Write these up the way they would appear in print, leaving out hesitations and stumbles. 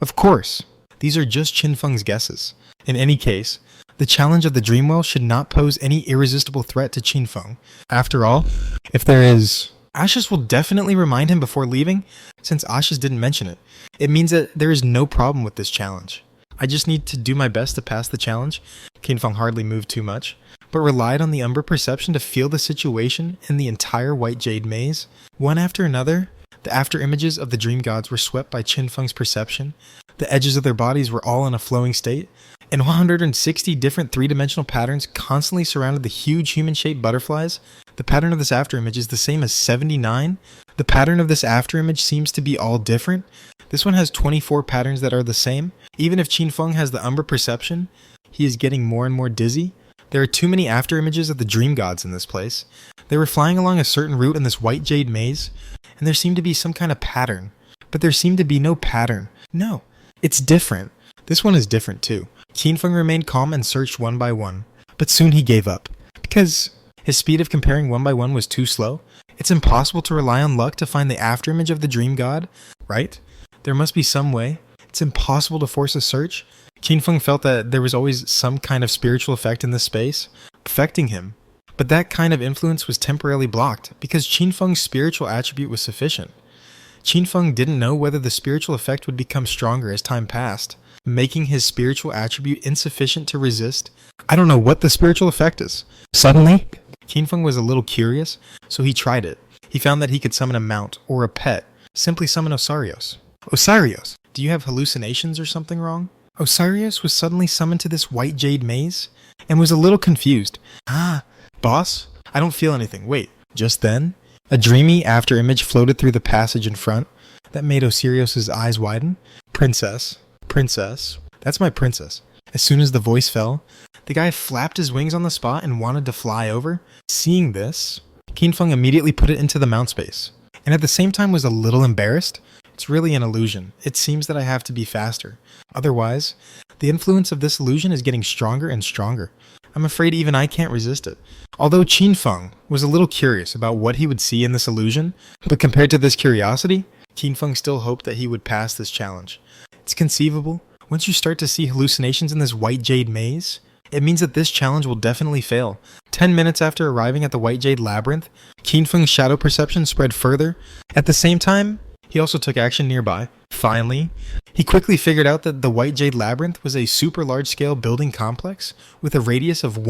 Of course, these are just Qinfeng's guesses. In any case, the challenge of the Dreamwell should not pose any irresistible threat to Qinfeng. After all, if there is... Ashes will definitely remind him before leaving, since Ashes didn't mention it. It means that there is no problem with this challenge. I just need to do my best to pass the challenge. Qinfeng hardly moved too much, but relied on the Umbra perception to feel the situation in the entire White Jade maze. One after another, the after images of the dream gods were swept by Qinfeng's perception. The edges of their bodies were all in a flowing state, and 160 different three-dimensional patterns constantly surrounded the huge human-shaped butterflies. The pattern of this afterimage is the same as 79. The pattern of this afterimage seems to be all different. This one has 24 patterns that are the same. Even if Qinfeng has the Umbra perception, he is getting more and more dizzy. There are too many afterimages of the dream gods in this place. They were flying along a certain route in this White Jade maze, and there seemed to be some kind of pattern. But there seemed to be no pattern. No, it's different. This one is different too. Qinfeng remained calm and searched one by one, but soon he gave up. Because his speed of comparing one by one was too slow. It's impossible to rely on luck to find the afterimage of the dream god, right? There must be some way. It's impossible to force a search. Qinfeng felt that there was always some kind of spiritual effect in this space, affecting him. But that kind of influence was temporarily blocked, because Qinfeng's spiritual attribute was sufficient. Qinfeng didn't know whether the spiritual effect would become stronger as time passed, making his spiritual attribute insufficient to resist. I don't know what the spiritual effect is. Suddenly, Qinfeng was a little curious, so he tried it. He found that he could summon a mount or a pet. Simply summon Osarios. Osarios, do you have hallucinations or something wrong? Osarios was suddenly summoned to this White Jade maze, and was a little confused. Boss? I don't feel anything. Wait, just then, a dreamy afterimage floated through the passage in front that made Osarios' eyes widen. Princess, that's my princess. As soon as the voice fell, the guy flapped his wings on the spot and wanted to fly over. Seeing this, Qinfeng immediately put it into the mount space, and at the same time was a little embarrassed. It's really an illusion. It seems that I have to be faster. Otherwise, the influence of this illusion is getting stronger and stronger. I'm afraid even I can't resist it. Although Qinfeng was a little curious about what he would see in this illusion, but compared to this curiosity, Qinfeng still hoped that he would pass this challenge. It's conceivable. Once you start to see hallucinations in this White Jade maze, it means that this challenge will definitely fail. 10 minutes after arriving at the White Jade Labyrinth, Qinfeng's shadow perception spread further. At the same time, he also took action nearby. Finally, he quickly figured out that the White Jade Labyrinth was a super large-scale building complex with a radius of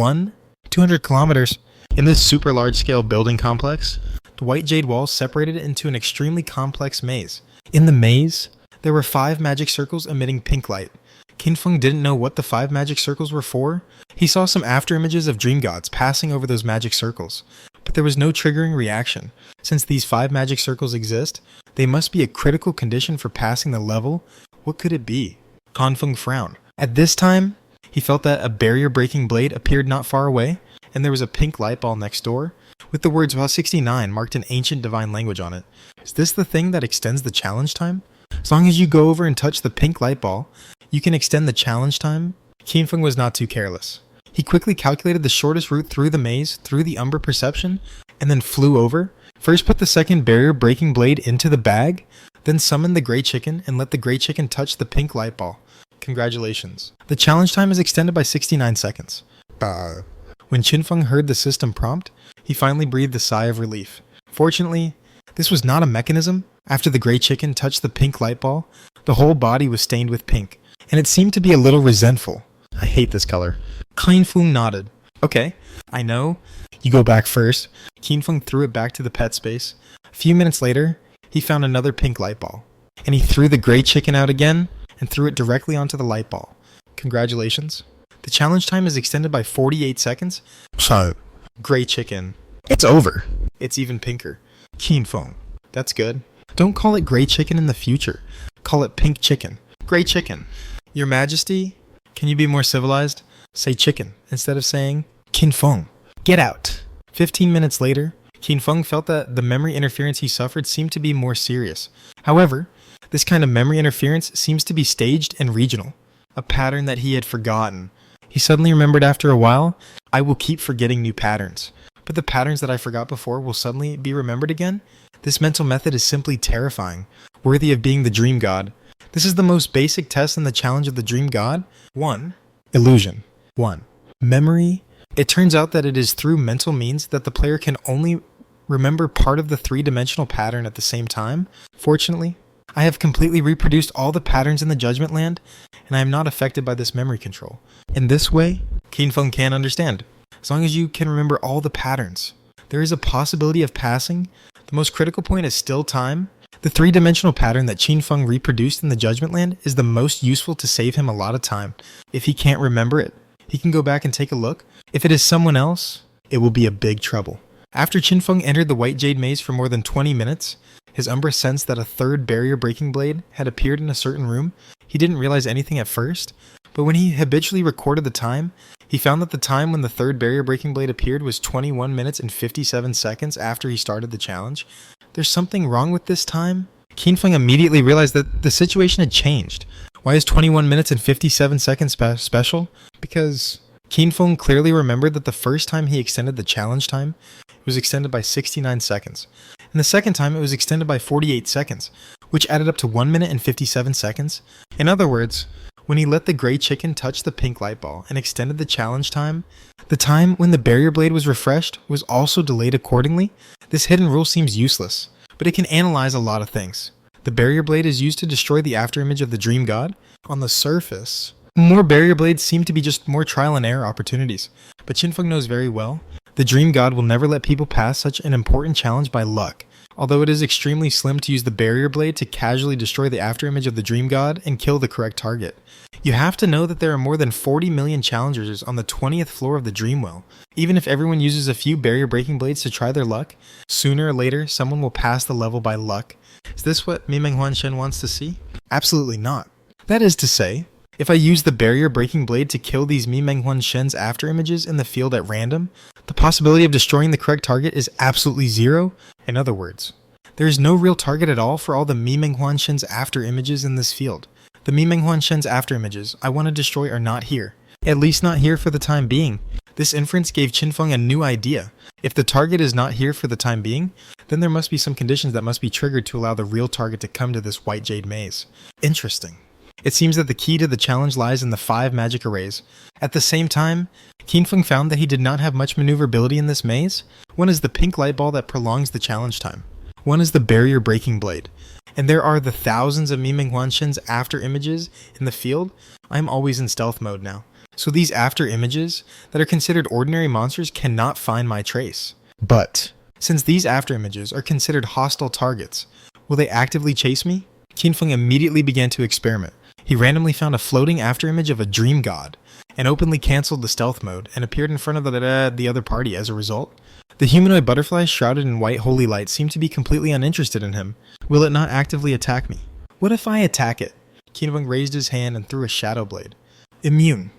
200 kilometers. In this super large-scale building complex, the White Jade walls separated it into an extremely complex maze. In the maze, there were 5 magic circles emitting pink light. Qinfeng didn't know what the 5 magic circles were for. He saw some afterimages of dream gods passing over those magic circles, but there was no triggering reaction. Since these 5 magic circles exist, they must be a critical condition for passing the level. What could it be? Qinfeng frowned. At this time, he felt that a barrier-breaking blade appeared not far away, and there was a pink light ball next door, with the words "Well 69 marked in ancient divine language on it. Is this the thing that extends the challenge time? As long as you go over and touch the pink light ball, you can extend the challenge time? Qinfeng was not too careless. He quickly calculated the shortest route through the maze, through the Umbra perception, and then flew over. First put the second barrier-breaking blade into the bag, then summoned the Grey Chicken and let the Grey Chicken touch the pink light ball. Congratulations. The challenge time is extended by 69 seconds. When Qinfeng heard the system prompt, he finally breathed a sigh of relief. Fortunately, this was not a mechanism. After the Grey Chicken touched the pink light ball, the whole body was stained with pink, and it seemed to be a little resentful. I hate this color. Qinfeng nodded. Okay, I know. You go back first. Qinfeng threw it back to the pet space. A few minutes later, he found another pink light ball, and he threw the Grey Chicken out again and threw it directly onto the light ball. Congratulations. The challenge time is extended by 48 seconds. So, Grey Chicken. It's over. It's even pinker. Qinfeng. That's good. Don't call it Grey Chicken in the future. Call it Pink Chicken. Grey Chicken. Your Majesty, can you be more civilized? Say chicken instead of saying Qinfeng. Get out. 15 minutes later, Qinfeng felt that the memory interference he suffered seemed to be more serious. However, this kind of memory interference seems to be staged and regional, a pattern that he had forgotten. He suddenly remembered after a while, I will keep forgetting new patterns, but the patterns that I forgot before will suddenly be remembered again? This mental method is simply terrifying, worthy of being the dream god. This is the most basic test in the challenge of the Dream God. 1. Illusion. 1. Memory. It turns out that it is through mental means that the player can only remember part of the three-dimensional pattern at the same time. Fortunately, I have completely reproduced all the patterns in the Judgment Land, and I am not affected by this memory control. In this way, Qinfeng can understand. As long as you can remember all the patterns, there is a possibility of passing. The most critical point is still time. The three-dimensional pattern that Qinfeng reproduced in the Judgment Land is the most useful to save him a lot of time. If he can't remember it, he can go back and take a look. If it is someone else, it will be a big trouble. After Qinfeng entered the White Jade Maze for more than 20 minutes, his Umbra sensed that a third barrier-breaking blade had appeared in a certain room. He didn't realize anything at first, but when he habitually recorded the time, he found that the time when the third barrier-breaking blade appeared was 21 minutes and 57 seconds after he started the challenge. There's something wrong with this time? Qinfeng immediately realized that the situation had changed. Why is 21 minutes and 57 seconds special? Because Qinfeng clearly remembered that the first time he extended the challenge time, it was extended by 69 seconds. And the second time it was extended by 48 seconds, which added up to 1 minute and 57 seconds. In other words, when he let the gray chicken touch the pink light ball and extended the challenge time, the time when the barrier blade was refreshed was also delayed accordingly. This hidden rule seems useless, but it can analyze a lot of things. The barrier blade is used to destroy the afterimage of the Dream God. On the surface, more barrier blades seem to be just more trial and error opportunities, but Qinfeng knows very well the Dream God will never let people pass such an important challenge by luck. Although it is extremely slim to use the barrier blade to casually destroy the afterimage of the Dream God and kill the correct target. You have to know that there are more than 40 million challengers on the 20th floor of the Dreamwell. Even if everyone uses a few barrier breaking blades to try their luck, sooner or later someone will pass the level by luck. Is this what Mimeng Huanshen wants to see? Absolutely not. That is to say, if I use the barrier breaking blade to kill these Mimeng Huanshen's afterimages in the field at random, the possibility of destroying the correct target is absolutely zero. In other words, there is no real target at all for all the Mimeng Huanshen's afterimages in this field. The Mimeng Huanshen's afterimages I want to destroy are not here. At least not here for the time being. This inference gave Qinfeng a new idea. If the target is not here for the time being, then there must be some conditions that must be triggered to allow the real target to come to this White Jade Maze. Interesting. It seems that the key to the challenge lies in the 5 magic arrays. At the same time, Qinfeng found that he did not have much maneuverability in this maze. One is the pink light ball that prolongs the challenge time. One is the barrier breaking blade. And there are the thousands of Mimeng Huanshen's after images in the field. I'm always in stealth mode now. So these after images that are considered ordinary monsters cannot find my trace. But since these after images are considered hostile targets, will they actively chase me? Qinfeng immediately began to experiment. He randomly found a floating afterimage of a Dream God, and openly cancelled the stealth mode, and appeared in front of the other party as a result. The humanoid butterfly shrouded in white holy light seemed to be completely uninterested in him. Will it not actively attack me? What if I attack it? Qinfeng raised his hand and threw a shadow blade. Immune.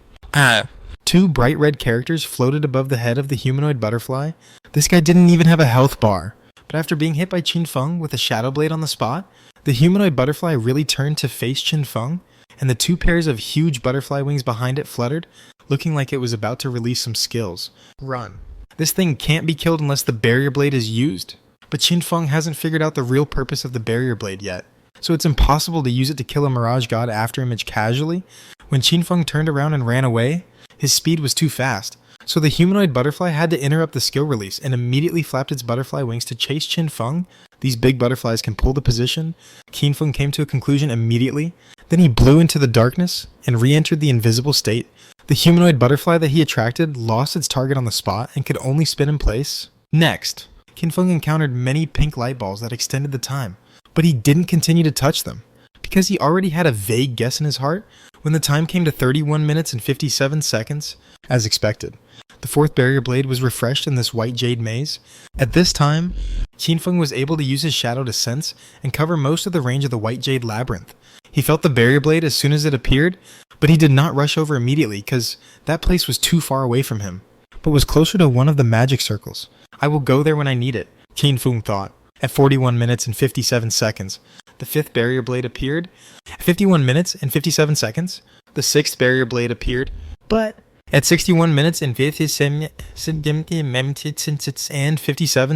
2 bright red characters floated above the head of the humanoid butterfly. This guy didn't even have a health bar. But after being hit by Qinfeng with a shadow blade on the spot, the humanoid butterfly really turned to face Qinfeng, and the 2 pairs of huge butterfly wings behind it fluttered, looking like it was about to release some skills. Run. This thing can't be killed unless the barrier blade is used. But Qinfeng hasn't figured out the real purpose of the barrier blade yet, so it's impossible to use it to kill a Mirage God afterimage casually. When Qinfeng turned around and ran away, his speed was too fast, so the humanoid butterfly had to interrupt the skill release and immediately flapped its butterfly wings to chase Qinfeng. These big butterflies can pull the position. Qinfeng came to a conclusion immediately. Then he blew into the darkness and re-entered the invisible state. The humanoid butterfly that he attracted lost its target on the spot and could only spin in place. Next, Qinfeng encountered many pink light balls that extended the time, but he didn't continue to touch them, because he already had a vague guess in his heart. When the time came to 31 minutes and 57 seconds, as expected, the 4th barrier blade was refreshed in this White Jade Maze. At this time, Qinfeng was able to use his shadow to sense and cover most of the range of the White Jade Labyrinth. He felt the barrier blade as soon as it appeared, but he did not rush over immediately because that place was too far away from him, but was closer to one of the magic circles. I will go there when I need it, Qinfeng thought. At 41 minutes and 57 seconds, the 5th barrier blade appeared. At 51 minutes and 57 seconds, the 6th barrier blade appeared, but at 61 minutes and 57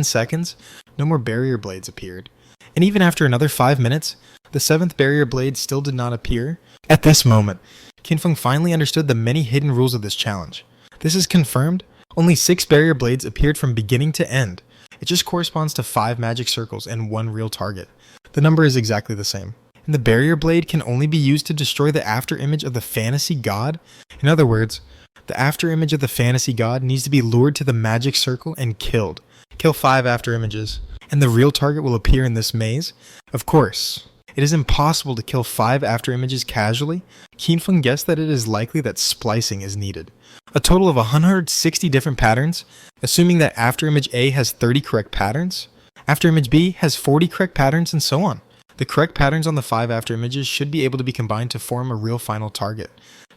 seconds, no more barrier blades appeared. and even after another 5 minutes, the 7th barrier blade still did not appear. At this moment, Qinfeng finally understood the many hidden rules of this challenge. This is confirmed. Only 6 barrier blades appeared from beginning to end. It just corresponds to 5 magic circles and 1 real target. The number is exactly the same. And the barrier blade can only be used to destroy the after image of the fantasy god. In other words, the after image of the fantasy god needs to be lured to the magic circle and killed. Kill 5 after images, and the real target will appear in this maze. Of course, it is impossible to kill 5 after images casually. Qinfeng guessed that it is likely that splicing is needed. A total of 160 different patterns, assuming that after image A has 30 correct patterns, after image B has 40 correct patterns, and so on. The correct patterns on the 5 after images should be able to be combined to form a real final target.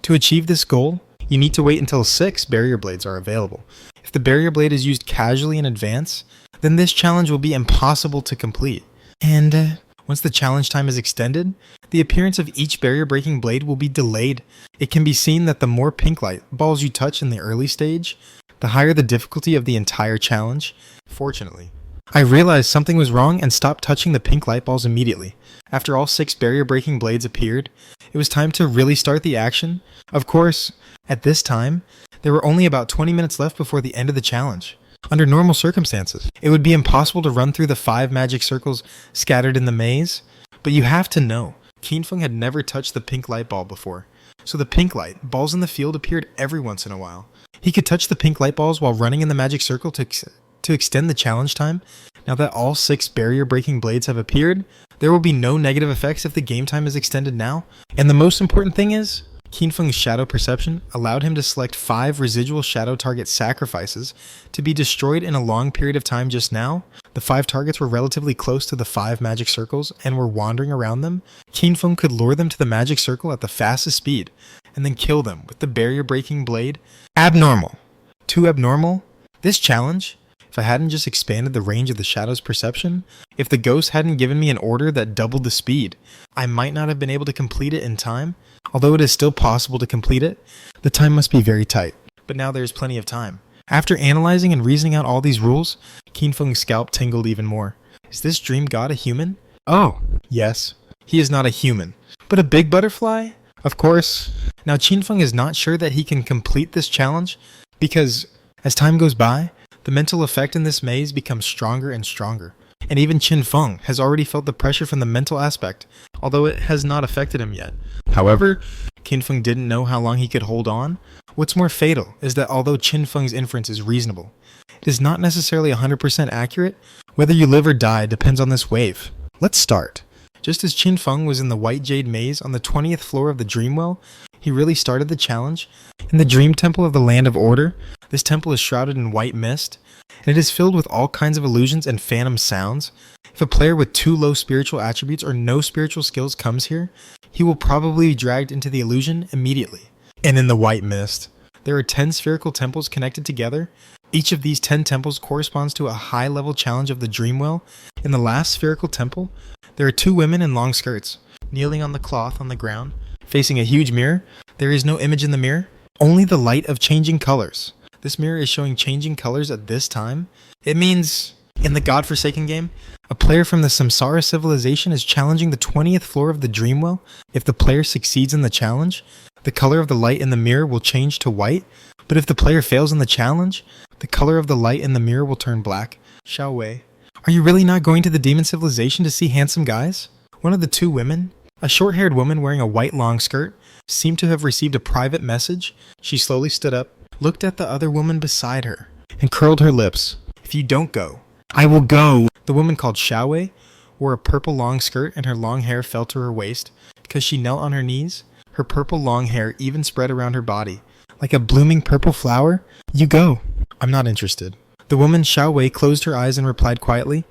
To achieve this goal, you need to wait until 6 barrier blades are available. If the barrier blade is used casually in advance, then this challenge will be impossible to complete. And once the challenge time is extended, the appearance of each barrier breaking blade will be delayed. It can be seen that the more pink light balls you touch in the early stage, the higher the difficulty of the entire challenge. Fortunately, I realized something was wrong and stopped touching the pink light balls immediately. After all 6 barrier breaking blades appeared, it was time to really start the action. Of course, at this time, there were only about 20 minutes left before the end of the challenge. Under normal circumstances, it would be impossible to run through the 5 magic circles scattered in the maze, but you have to know, Qinfeng had never touched the pink light ball before, so the pink light balls in the field appeared every once in a while. He could touch the pink light balls while running in the magic circle to extend the challenge time. Now that all 6 barrier breaking blades have appeared, there will be no negative effects if the game time is extended now, and the most important thing is, Qinfeng's shadow perception allowed him to select 5 residual shadow target sacrifices to be destroyed in a long period of time just now. The 5 targets were relatively close to the 5 magic circles and were wandering around them. Qinfeng could lure them to the magic circle at the fastest speed, and then kill them with the barrier breaking blade. Abnormal. Too abnormal? This challenge, if I hadn't just expanded the range of the shadow's perception, if the ghost hadn't given me an order that doubled the speed, I might not have been able to complete it in time. Although it is still possible to complete it, the time must be very tight. But now there is plenty of time. After analyzing and reasoning out all these rules, Qinfeng's scalp tingled even more. Is this dream god a human? Oh, yes. He is not a human. But a big butterfly? Of course. Now Qinfeng is not sure that he can complete this challenge, because as time goes by, the mental effect in this maze becomes stronger and stronger. And even Qinfeng has already felt the pressure from the mental aspect, although it has not affected him yet. However, Qinfeng didn't know how long he could hold on. What's more fatal is that although Qinfeng's inference is reasonable, it is not necessarily 100% accurate. Whether you live or die depends on this wave. Let's start. Just as Qinfeng was in the White Jade Maze on the 20th floor of the Dreamwell, he really started the challenge. In the Dream Temple of the Land of Order, this temple is shrouded in white mist, and it is filled with all kinds of illusions and phantom sounds. If a player with too low spiritual attributes or no spiritual skills comes here, he will probably be dragged into the illusion immediately. And in the white mist, there are 10 spherical temples connected together. Each of these 10 temples corresponds to a high-level challenge of the Dreamwell. In the last spherical temple, there are 2 women in long skirts, kneeling on the cloth on the ground, facing a huge mirror. There is no image in the mirror, only the light of changing colors. This mirror is showing changing colors at this time. It means, in the godforsaken game, a player from the Samsara civilization is challenging the 20th floor of the Dreamwell. If the player succeeds in the challenge, the color of the light in the mirror will change to white, but if the player fails in the challenge, the color of the light in the mirror will turn black. Xiao Wei. Are you really not going to the demon civilization to see handsome guys? One of the 2 women, a short-haired woman wearing a white long skirt, seemed to have received a private message. She slowly stood up, looked at the other woman beside her, and curled her lips. If you don't go, I will go. The woman called Xiao Wei wore a purple long skirt and her long hair fell to her waist. Because she knelt on her knees, her purple long hair even spread around her body. Like a blooming purple flower, you go. I'm not interested. The woman Xiao Wei closed her eyes and replied quietly.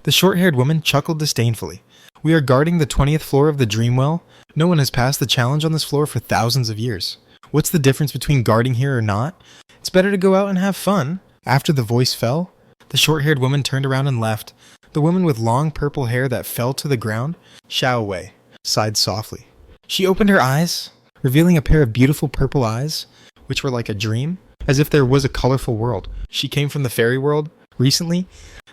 The short-haired woman chuckled disdainfully. We are guarding the 20th floor of the Dreamwell. No one has passed the challenge on this floor for thousands of years. What's the difference between guarding here or not? It's better to go out and have fun. After the voice fell, the short-haired woman turned around and left. The woman with long purple hair that fell to the ground, Xiao Wei, sighed softly. She opened her eyes, revealing a pair of beautiful purple eyes, which were like a dream, as if there was a colorful world. She came from the fairy world, Recently,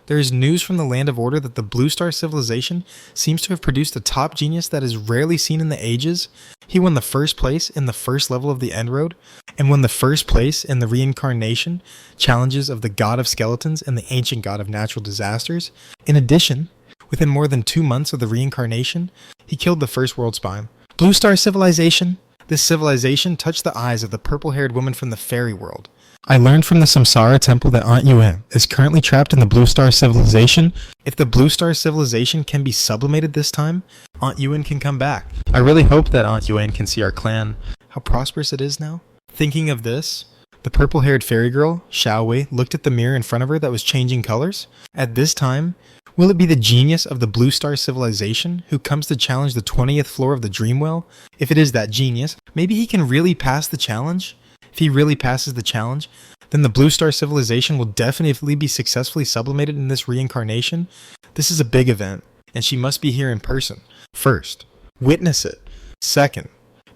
there is news from the Land of Order that the Blue Star Civilization seems to have produced a top genius that is rarely seen in the ages. He won the first place in the first level of the End Road, and won the first place in the reincarnation challenges of the God of Skeletons and the Ancient God of Natural Disasters. In addition, within more than 2 months of the reincarnation, he killed the first world spy. Blue Star Civilization. This civilization touched the eyes of the purple-haired woman from the fairy world. I learned from the Samsara Temple that Aunt Yuen is currently trapped in the Blue Star Civilization. If the Blue Star Civilization can be sublimated this time, Aunt Yuen can come back. I really hope that Aunt Yuen can see our clan, how prosperous it is now. Thinking of this, the purple-haired fairy girl, Xiao Wei, looked at the mirror in front of her that was changing colors. At this time, will it be the genius of the Blue Star Civilization who comes to challenge the 20th floor of the Dreamwell? If it is that genius, maybe he can really pass the challenge? If he really passes the challenge, then the Blue Star Civilization will definitely be successfully sublimated in this reincarnation. This is a big event, and she must be here in person. First, witness it. Second,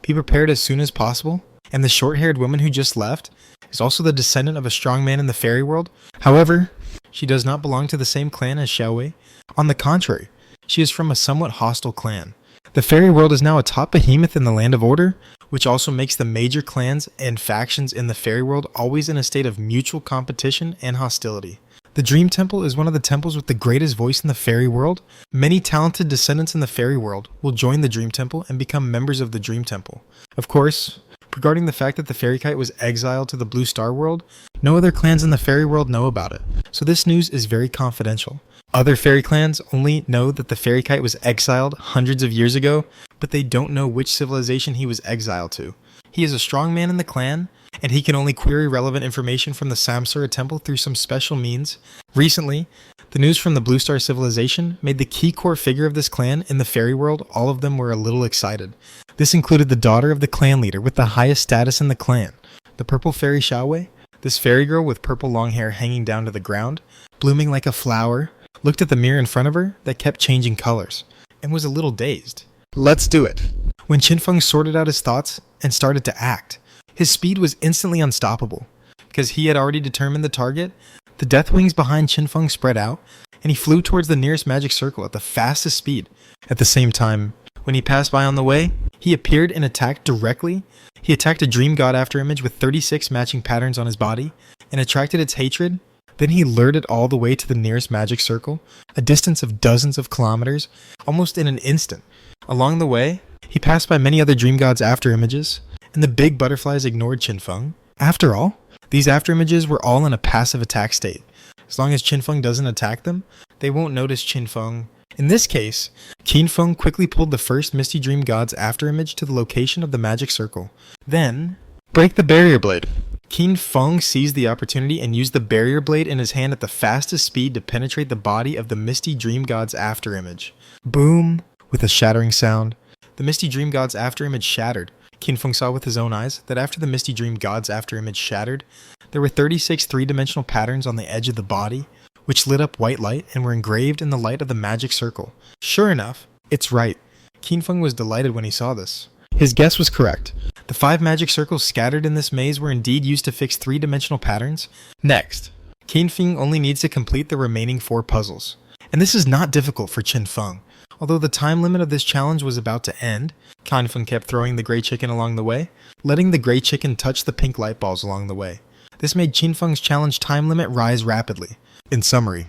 be prepared as soon as possible. And the short-haired woman who just left is also the descendant of a strong man in the fairy world. However, she does not belong to the same clan as Xiao Wei. On the contrary, she is from a somewhat hostile clan. The fairy world is now a top behemoth in the Land of Order, which also makes the major clans and factions in the fairy world always in a state of mutual competition and hostility. The Dream Temple is one of the temples with the greatest voice in the fairy world. Many talented descendants in the fairy world will join the Dream Temple and become members of the Dream Temple. Of course, regarding the fact that the fairy kite was exiled to the Blue Star world, no other clans in the fairy world know about it, so this news is very confidential. Other fairy clans only know that the fairy kite was exiled hundreds of years ago, but they don't know which civilization he was exiled to. He is a strong man in the clan, and he can only query relevant information from the Samsara Temple through some special means. Recently, the news from the Blue Star Civilization made the key core figure of this clan in the fairy world, all of them were a little excited. This included the daughter of the clan leader with the highest status in the clan, the purple fairy Xiao Wei. This fairy girl with purple long hair hanging down to the ground, blooming like a flower, looked at the mirror in front of her that kept changing colors, and was a little dazed. Let's do it. When Qinfeng sorted out his thoughts and started to act, his speed was instantly unstoppable. Because he had already determined the target, the death wings behind Qinfeng spread out, and he flew towards the nearest magic circle at the fastest speed. At the same time, when he passed by on the way, he appeared and attacked directly. He attacked a dream god afterimage with 36 matching patterns on his body, and attracted its hatred. Then he lured it all the way to the nearest magic circle, a distance of dozens of kilometers, almost in an instant. Along the way, he passed by many other dream gods' afterimages, and the big butterflies ignored Qinfeng. After all, these afterimages were all in a passive attack state. As long as Qinfeng doesn't attack them, they won't notice Qinfeng. In this case, Qinfeng quickly pulled the first Misty Dream God's afterimage to the location of the magic circle. Then, break the barrier blade. Qinfeng seized the opportunity and used the barrier blade in his hand at the fastest speed to penetrate the body of the Misty Dream God's afterimage. Boom! With a shattering sound, the Misty Dream God's afterimage shattered. Qinfeng saw with his own eyes that after the Misty Dream God's afterimage shattered, there were 36 three-dimensional patterns on the edge of the body, which lit up white light and were engraved in the light of the magic circle. Sure enough, it's right. Qinfeng was delighted when he saw this. His guess was correct. The 5 magic circles scattered in this maze were indeed used to fix three-dimensional patterns. Next, Qinfeng only needs to complete the remaining 4 puzzles. And this is not difficult for Qinfeng. Although the time limit of this challenge was about to end, Qinfeng kept throwing the gray chicken along the way, letting the gray chicken touch the pink light balls along the way. This made Qinfeng's challenge time limit rise rapidly. In summary,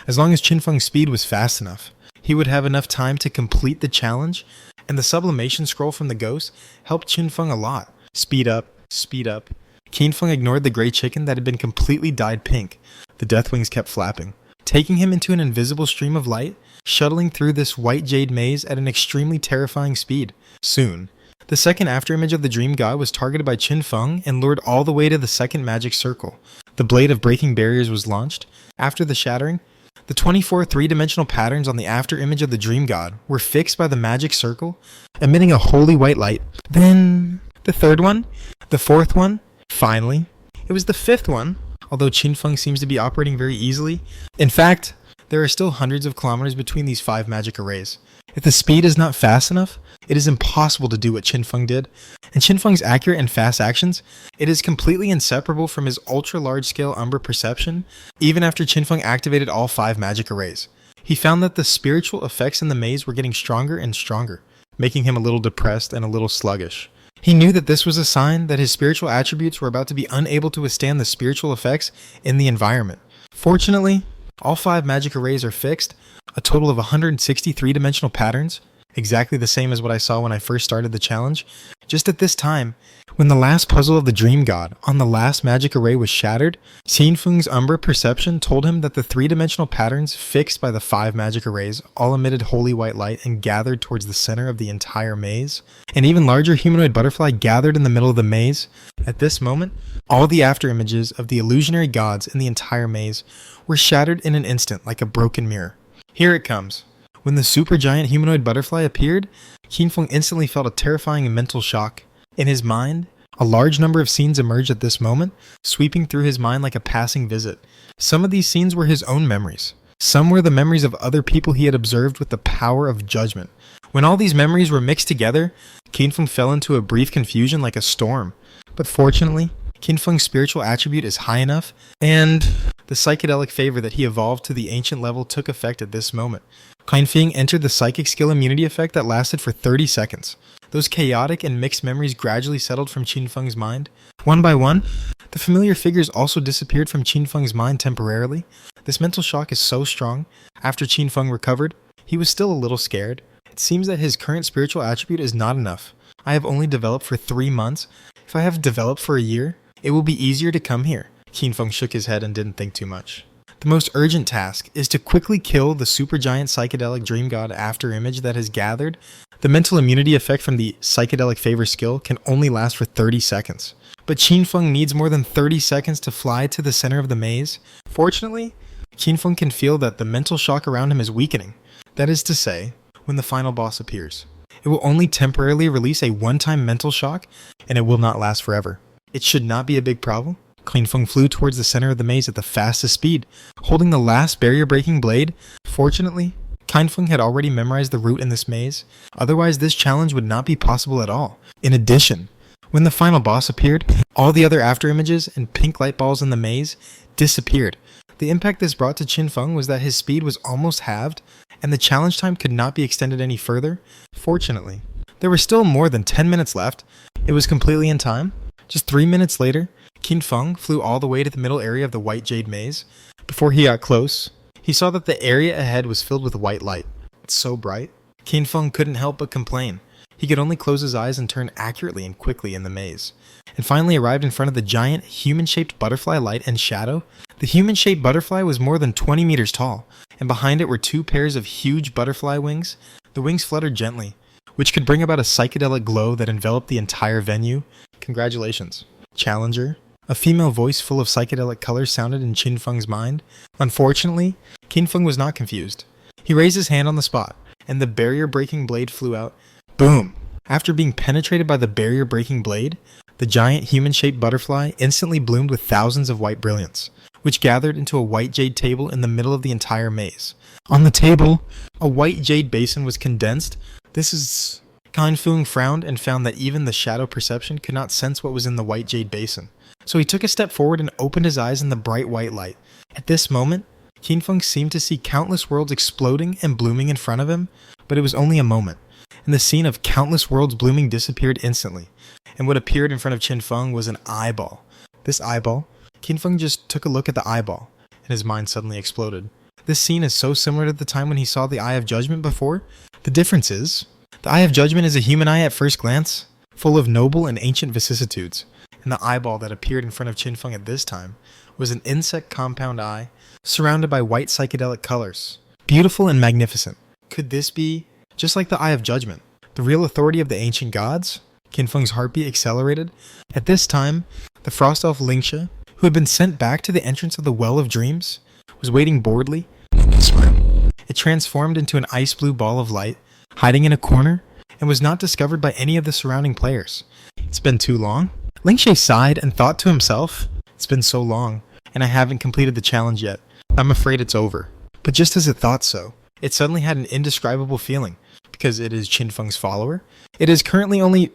as long as Qinfeng's speed was fast enough, he would have enough time to complete the challenge, and the sublimation scroll from the ghost helped Qinfeng a lot. Speed up, speed up. Qinfeng ignored the gray chicken that had been completely dyed pink. The death wings kept flapping, taking him into an invisible stream of light, shuttling through this white jade maze at an extremely terrifying speed. Soon, the second afterimage of the dream god was targeted by Qinfeng and lured all the way to the second magic circle. The blade of breaking barriers was launched. After the shattering, the 24 three-dimensional patterns on the afterimage of the dream god were fixed by the magic circle, emitting a holy white light. Then, the third one, the fourth one, finally, it was the 5th one, although Qinfeng seems to be operating very easily. In fact, there are still hundreds of kilometers between these 5 magic arrays. If the speed is not fast enough, It is impossible to do what Qin Feng did, and Qin Feng's accurate and fast actions, it is completely inseparable from his ultra-large-scale Umbra perception, even after Qin Feng activated all 5 magic arrays. He found that the spiritual effects in the maze were getting stronger and stronger, making him a little depressed and a little sluggish. He knew that this was a sign that his spiritual attributes were about to be unable to withstand the spiritual effects in the environment. Fortunately, all 5 magic arrays are fixed, a total of 160 three-dimensional patterns, exactly the same as what I saw when I first started the challenge. Just at this time, when the last puzzle of the Dream God on the last magic array was shattered, Qin Feng's Umbra perception told him that the 3-dimensional patterns fixed by the 5 magic arrays all emitted holy white light and gathered towards the center of the entire maze. An even larger humanoid butterfly gathered in the middle of the maze. At this moment, all the afterimages of the illusionary gods in the entire maze were shattered in an instant like a broken mirror. Here it comes. When the supergiant humanoid butterfly appeared, Qin Feng instantly felt a terrifying mental shock. In his mind, a large number of scenes emerged at this moment, sweeping through his mind like a passing visit. Some of these scenes were his own memories. Some were the memories of other people he had observed with the power of judgment. When all these memories were mixed together, Qin Feng fell into a brief confusion like a storm. But fortunately, Qin Feng's spiritual attribute is high enough, and the psychedelic favor that he evolved to the ancient level took effect at this moment. Qin Feng entered the psychic skill immunity effect that lasted for 30 seconds. Those chaotic and mixed memories gradually settled from Qin Feng's mind. One by one, the familiar figures also disappeared from Qin Feng's mind temporarily. This mental shock is so strong, after Qin Feng recovered, he was still a little scared. It seems that his current spiritual attribute is not enough. I have only developed for 3 months. If I have developed for a year, it will be easier to come here. Qin Feng shook his head and didn't think too much. The most urgent task is to quickly kill the supergiant psychedelic dream god afterimage that has gathered. The mental immunity effect from the psychedelic favor skill can only last for 30 seconds. But Qin Feng needs more than 30 seconds to fly to the center of the maze. Fortunately, Qin Feng can feel that the mental shock around him is weakening. That is to say, when the final boss appears. It will only temporarily release a one-time mental shock, and it will not last forever. It should not be a big problem. Qin Feng flew towards the center of the maze at the fastest speed, holding the last barrier-breaking blade. Fortunately, Qin Feng had already memorized the route in this maze, otherwise this challenge would not be possible at all. In addition, when the final boss appeared, all the other afterimages and pink light balls in the maze disappeared. The impact this brought to Qin Feng was that his speed was almost halved, and the challenge time could not be extended any further. Fortunately, there were still more than 10 minutes left. It was completely in time. Just 3 minutes later, Qin Feng flew all the way to the middle area of the White Jade Maze. Before he got close, he saw that the area ahead was filled with white light. It's so bright. Qin Feng couldn't help but complain. He could only close his eyes and turn accurately and quickly in the maze, and finally arrived in front of the giant, human-shaped butterfly light and shadow. The human-shaped butterfly was more than 20 meters tall, and behind it were 2 pairs of huge butterfly wings. The wings fluttered gently, which could bring about a psychedelic glow that enveloped the entire venue. Congratulations, Challenger. A female voice full of psychedelic colors sounded in Qin Feng's mind. Unfortunately, Qin Feng was not confused. He raised his hand on the spot, and the barrier-breaking blade flew out. Boom! After being penetrated by the barrier-breaking blade, the giant human-shaped butterfly instantly bloomed with thousands of white brilliance, which gathered into a white jade table in the middle of the entire maze. On the table, a white jade basin was condensed. Qin Feng frowned and found that even the shadow perception could not sense what was in the white jade basin. So he took a step forward and opened his eyes in the bright white light. At this moment, Qin Feng seemed to see countless worlds exploding and blooming in front of him, but it was only a moment, and the scene of countless worlds blooming disappeared instantly, and what appeared in front of Qin Feng was an eyeball. This eyeball, Qin Feng just took a look at the eyeball, and his mind suddenly exploded. This scene is so similar to the time when he saw the Eye of Judgment before. The difference is, the Eye of Judgment is a human eye at first glance, full of noble and ancient vicissitudes, and the eyeball that appeared in front of Qin Feng at this time was an insect compound eye surrounded by white psychedelic colors. Beautiful and magnificent. Could this be, just like the Eye of Judgment, the real authority of the ancient gods? Qin Feng's heartbeat accelerated. At this time, the frost elf Lingsha, who had been sent back to the entrance of the Well of Dreams, was waiting boredly in his room. It transformed into an ice blue ball of light, hiding in a corner, and was not discovered by any of the surrounding players. It's been too long. Lingsha sighed and thought to himself, it's been so long, and I haven't completed the challenge yet. I'm afraid it's over. But just as it thought so, it suddenly had an indescribable feeling. because it is Qin Feng's follower. It is currently only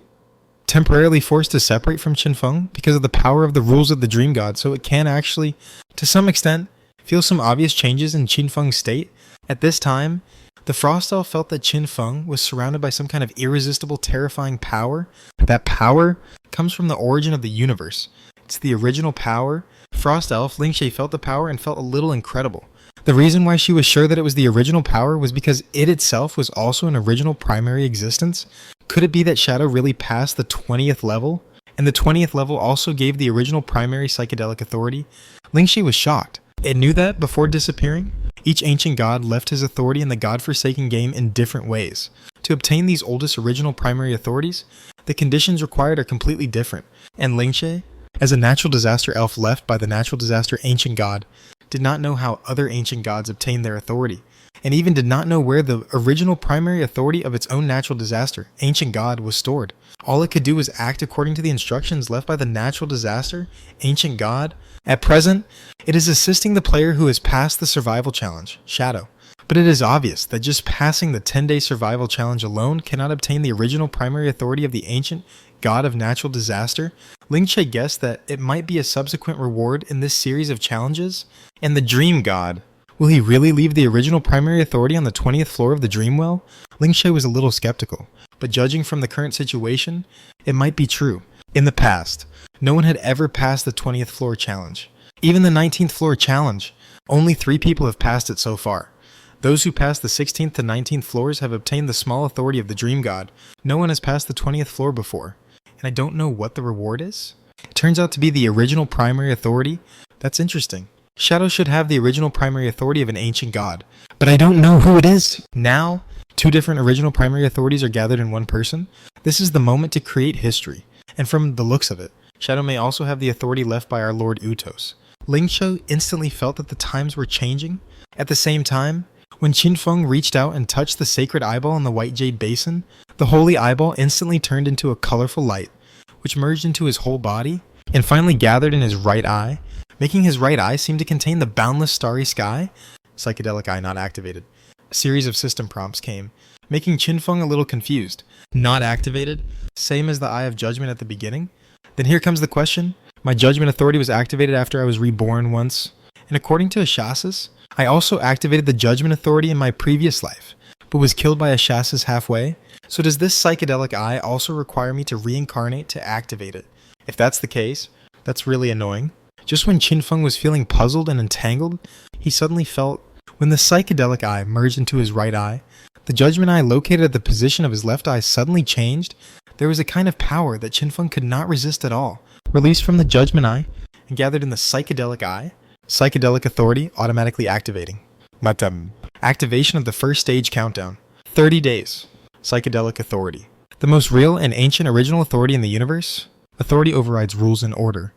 temporarily forced to separate from Qin Feng because of the power of the rules of the Dream God, so it can actually, to some extent, feel some obvious changes in Qin Feng's state. At this time, the Frost Elf felt that Qin Feng was surrounded by some kind of irresistible, terrifying power. That power comes from the origin of the universe. It's the original power. Frost Elf, Lingxie, felt the power and felt a little incredible. The reason why she was sure that it was the original power was because it itself was also an original primary existence. Could it be that Shadow really passed the 20th level? And the 20th level also gave the original primary psychedelic authority? Lingxie was shocked. It knew that before disappearing, each ancient god left his authority in the godforsaken game in different ways. To obtain these oldest original primary authorities, the conditions required are completely different, and Lingxie, as a natural disaster elf left by the natural disaster ancient god, did not know how other ancient gods obtained their authority, and even did not know where the original primary authority of its own natural disaster, ancient god, was stored. All it could do was act according to the instructions left by the natural disaster, ancient god. At present, it is assisting the player who has passed the survival challenge, Shadow. But it is obvious that just passing the 10-day survival challenge alone cannot obtain the original primary authority of the ancient god of natural disaster. Lingxie guessed that it might be a subsequent reward in this series of challenges. And the Dream God. Will he really leave the original primary authority on the 20th floor of the Dreamwell? Lingxie was a little skeptical, but judging from the current situation, it might be true. In the past, no one had ever passed the 20th floor challenge. Even the 19th floor challenge, only 3 people have passed it so far. Those who passed the 16th to 19th floors have obtained the small authority of the Dream God. No one has passed the 20th floor before. And I don't know what the reward is. It turns out to be the original primary authority. That's interesting. Shadow should have the original primary authority of an ancient god, but I don't know who it is. Now, 2 different original primary authorities are gathered in one person. This is the moment to create history, and from the looks of it, Shadow may also have the authority left by our Lord Utos. Lingxie instantly felt that the times were changing. At the same time, when Qin Feng reached out and touched the sacred eyeball in the white jade basin, the holy eyeball instantly turned into a colorful light, which merged into his whole body, and finally gathered in his right eye, making his right eye seem to contain the boundless starry sky. Psychedelic eye not activated. A series of system prompts came, making Qin Feng a little confused. Not activated? Same as the Eye of Judgment at the beginning? Then here comes the question. My judgment authority was activated after I was reborn once, and according to Ashasis, I also activated the judgment authority in my previous life, but was killed by Ashasis halfway. So does this psychedelic eye also require me to reincarnate to activate it? If that's the case, that's really annoying. Just when Qin Feng was feeling puzzled and entangled, he suddenly felt, when the psychedelic eye merged into his right eye, the judgment eye located at the position of his left eye suddenly changed. There was a kind of power that Qin Feng could not resist at all. Released from the judgment eye and gathered in the psychedelic eye, psychedelic authority automatically activating. Matam. Activation of the first stage countdown. 30 days. Psychedelic authority. The most real and ancient original authority in the universe. Authority overrides rules and order.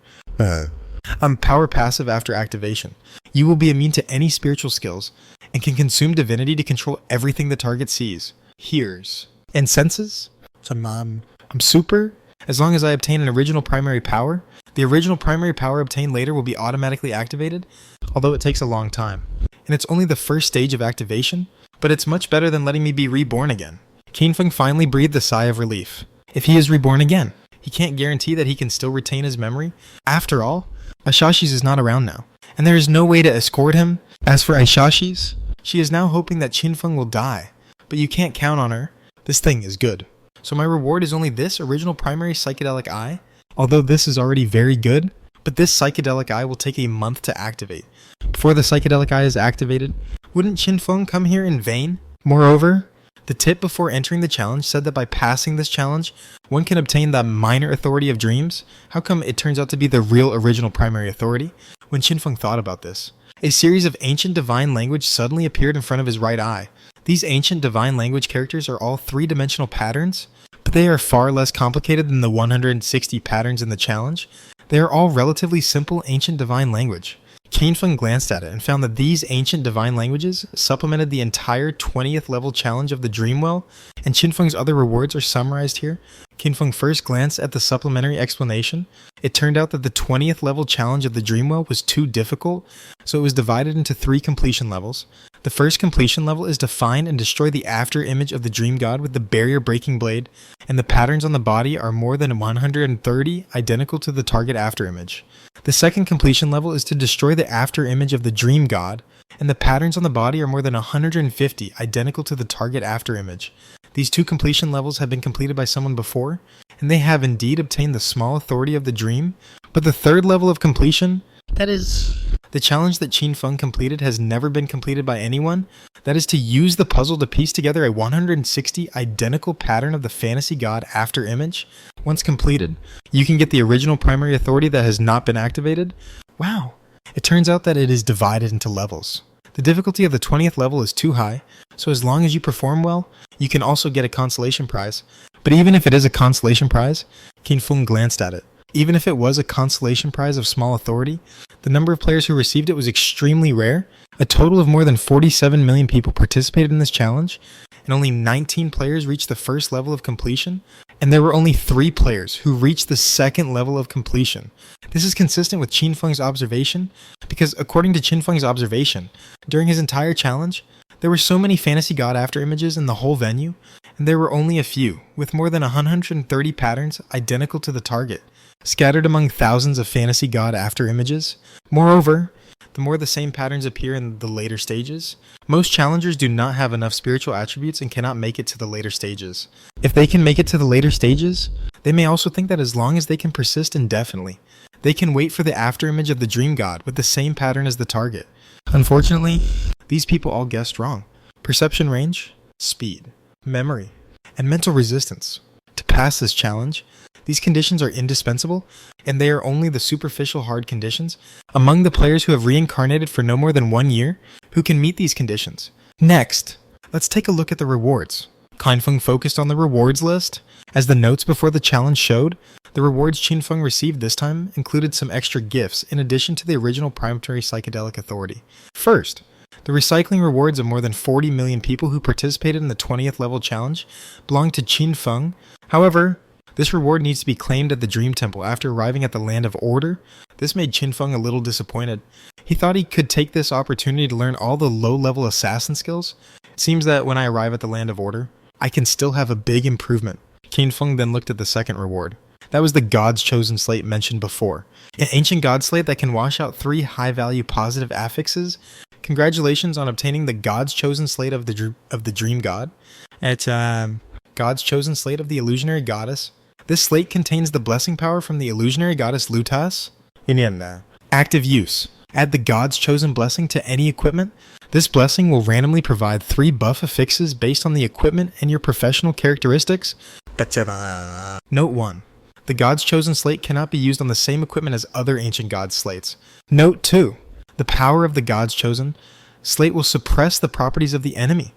Power passive after activation. You will be immune to any spiritual skills and can consume divinity to control everything the target sees, hears, and senses. So I'm super. As long as I obtain an original primary power, the original primary power obtained later will be automatically activated, although it takes a long time. And it's only the first stage of activation, but it's much better than letting me be reborn again. Qin Feng finally breathed a sigh of relief. If he is reborn again, he can't guarantee that he can still retain his memory. After all, Ashasis is not around now, and there is no way to escort him. As for Ashasis, she is now hoping that Qin Feng will die, but you can't count on her. This thing is good. So my reward is only this original primary psychedelic eye, although this is already very good, but this psychedelic eye will take a month to activate. Before the psychedelic eye is activated, wouldn't Qin Feng come here in vain? Moreover, the tip before entering the challenge said that by passing this challenge, one can obtain the minor authority of dreams. How come it turns out to be the real original primary authority? When Qin Feng thought about this, a series of ancient divine language suddenly appeared in front of his right eye. These ancient divine language characters are all 3-dimensional patterns, but they are far less complicated than the 160 patterns in the challenge. They are all relatively simple ancient divine language. Qin Feng glanced at it and found that these ancient divine languages supplemented the entire 20th level challenge of the Dreamwell, and Qin Feng's other rewards are summarized here. Qin Feng first glanced at the supplementary explanation. It turned out that the 20th level challenge of the Dreamwell was too difficult, so it was divided into 3 completion levels. The first completion level is to find and destroy the after image of the Dream God with the barrier breaking blade, and the patterns on the body are more than 130 identical to the target after image. The second completion level is to destroy the after image of the Dream God, and the patterns on the body are more than 150 identical to the target after image. These two completion levels have been completed by someone before, and they have indeed obtained the small authority of the dream, but the third level of completion, that is, the challenge that Qin Feng completed has never been completed by anyone, that is to use the puzzle to piece together a 160 identical pattern of the fantasy god after image. Once completed, you can get the original primary authority that has not been activated. Wow, it turns out that it is divided into levels. The difficulty of the 20th level is too high, so as long as you perform well, you can also get a consolation prize. But even if it is a consolation prize, Qin Feng glanced at it. Even if it was a consolation prize of small authority, the number of players who received it was extremely rare. A total of more than 47 million people participated in this challenge, and only 19 players reached the first level of completion, and there were only 3 players who reached the second level of completion. This is consistent with Qin Feng's observation, because according to Qin Feng's observation, during his entire challenge, there were so many fantasy god after images in the whole venue, and there were only a few, with more than 130 patterns identical to the target, scattered among thousands of fantasy god after images. Moreover, the more the same patterns appear in the later stages, most challengers do not have enough spiritual attributes and cannot make it to the later stages. If they can make it to the later stages, they may also think that as long as they can persist indefinitely, they can wait for the afterimage of the dream god with the same pattern as the target. Unfortunately, these people all guessed wrong. Perception range, speed, memory, and mental resistance. To pass this challenge, these conditions are indispensable, and they are only the superficial hard conditions among the players who have reincarnated for no more than 1 year who can meet these conditions. Next, let's take a look at the rewards. Qin Feng focused on the rewards list. As the notes before the challenge showed, the rewards Qin Feng received this time included some extra gifts in addition to the original primary psychedelic authority. First, the recycling rewards of more than 40 million people who participated in the 20th level challenge belonged to Qin Feng. However, this reward needs to be claimed at the Dream Temple after arriving at the Land of Order. This made Qin Feng a little disappointed. He thought he could take this opportunity to learn all the low-level assassin skills. It seems that when I arrive at the Land of Order, I can still have a big improvement. Qin Feng then looked at the second reward. That was the God's Chosen Slate mentioned before. An ancient God Slate that can wash out 3 high-value positive affixes. Congratulations on obtaining the God's Chosen Slate of the Dream God. It's God's Chosen Slate of the Illusionary Goddess. This slate contains the blessing power from the illusionary goddess Lutas. Active use. Add the God's Chosen Blessing to any equipment. This blessing will randomly provide 3 buff affixes based on the equipment and your professional characteristics. Note 1. The God's Chosen Slate cannot be used on the same equipment as other ancient gods' slates. Note 2. The power of the God's Chosen Slate will suppress the properties of the enemy.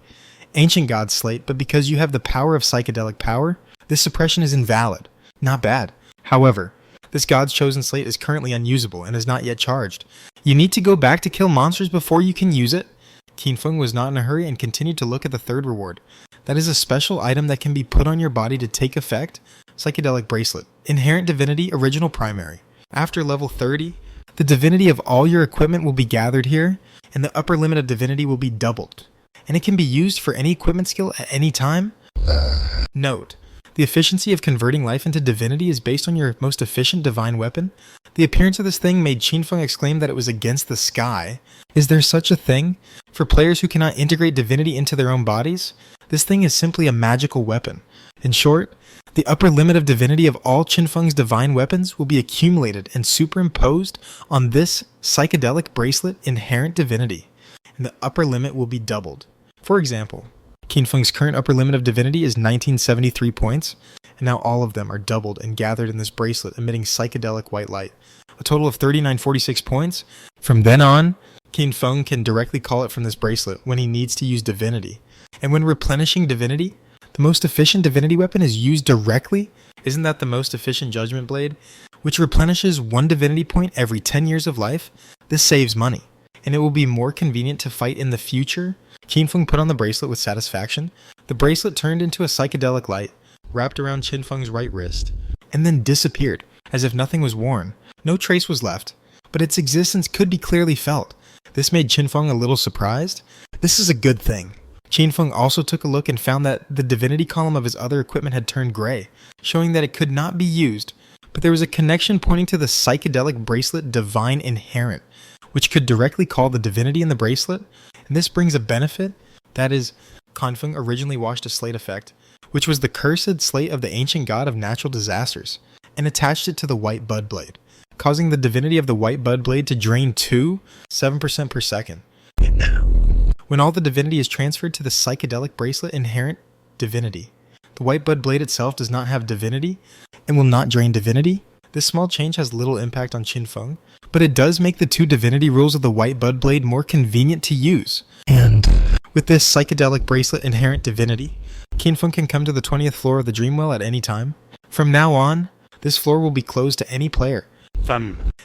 Ancient God's Slate, but because you have the power of psychedelic power, this suppression is invalid. Not bad. However, this God's Chosen Slate is currently unusable and is not yet charged. You need to go back to kill monsters before you can use it. Qin Feng was not in a hurry and continued to look at the third reward. That is a special item that can be put on your body to take effect. Psychedelic Bracelet. Inherent Divinity Original Primary. After level 30, the divinity of all your equipment will be gathered here, and the upper limit of divinity will be doubled. And it can be used for any equipment skill at any time. Note. The efficiency of converting life into divinity is based on your most efficient divine weapon. The appearance of this thing made Qin Feng exclaim that it was against the sky. Is there such a thing? For players who cannot integrate divinity into their own bodies, this thing is simply a magical weapon. In short, the upper limit of divinity of all Qin Feng's divine weapons will be accumulated and superimposed on this psychedelic bracelet Inherent Divinity, and the upper limit will be doubled. For example, Qin Feng's current upper limit of divinity is 1973 points, and now all of them are doubled and gathered in this bracelet emitting psychedelic white light. A total of 3946 points. From then on, Qin Feng can directly call it from this bracelet when he needs to use divinity. And when replenishing divinity, the most efficient divinity weapon is used directly. Isn't that the most efficient judgment blade? Which replenishes 1 divinity point every 10 years of life. This saves money, and it will be more convenient to fight in the future. Qin Feng put on the bracelet with satisfaction. The bracelet turned into a psychedelic light, wrapped around Qin Feng's right wrist, and then disappeared, as if nothing was worn. No trace was left, but its existence could be clearly felt. This made Qinfeng a little surprised. This is a good thing. Qinfeng also took a look and found that the divinity column of his other equipment had turned gray, showing that it could not be used, but there was a connection pointing to the psychedelic bracelet Divine Inherent, which could directly call the divinity in the bracelet, and this brings a benefit, that is, Qinfeng originally washed a slate effect, which was the cursed slate of the ancient god of natural disasters, and attached it to the white bud blade, causing the divinity of the white bud blade to drain 7% per second. When all the divinity is transferred to the psychedelic bracelet Inherent divinity, the white bud blade itself does not have divinity and will not drain divinity. This small change has little impact on Qinfeng, but it does make the 2 divinity rules of the white bud blade more convenient to use. And with this psychedelic bracelet Inherent divinity, Qinfeng can come to the 20th floor of the Dreamwell at any time. From now on, this floor will be closed to any player.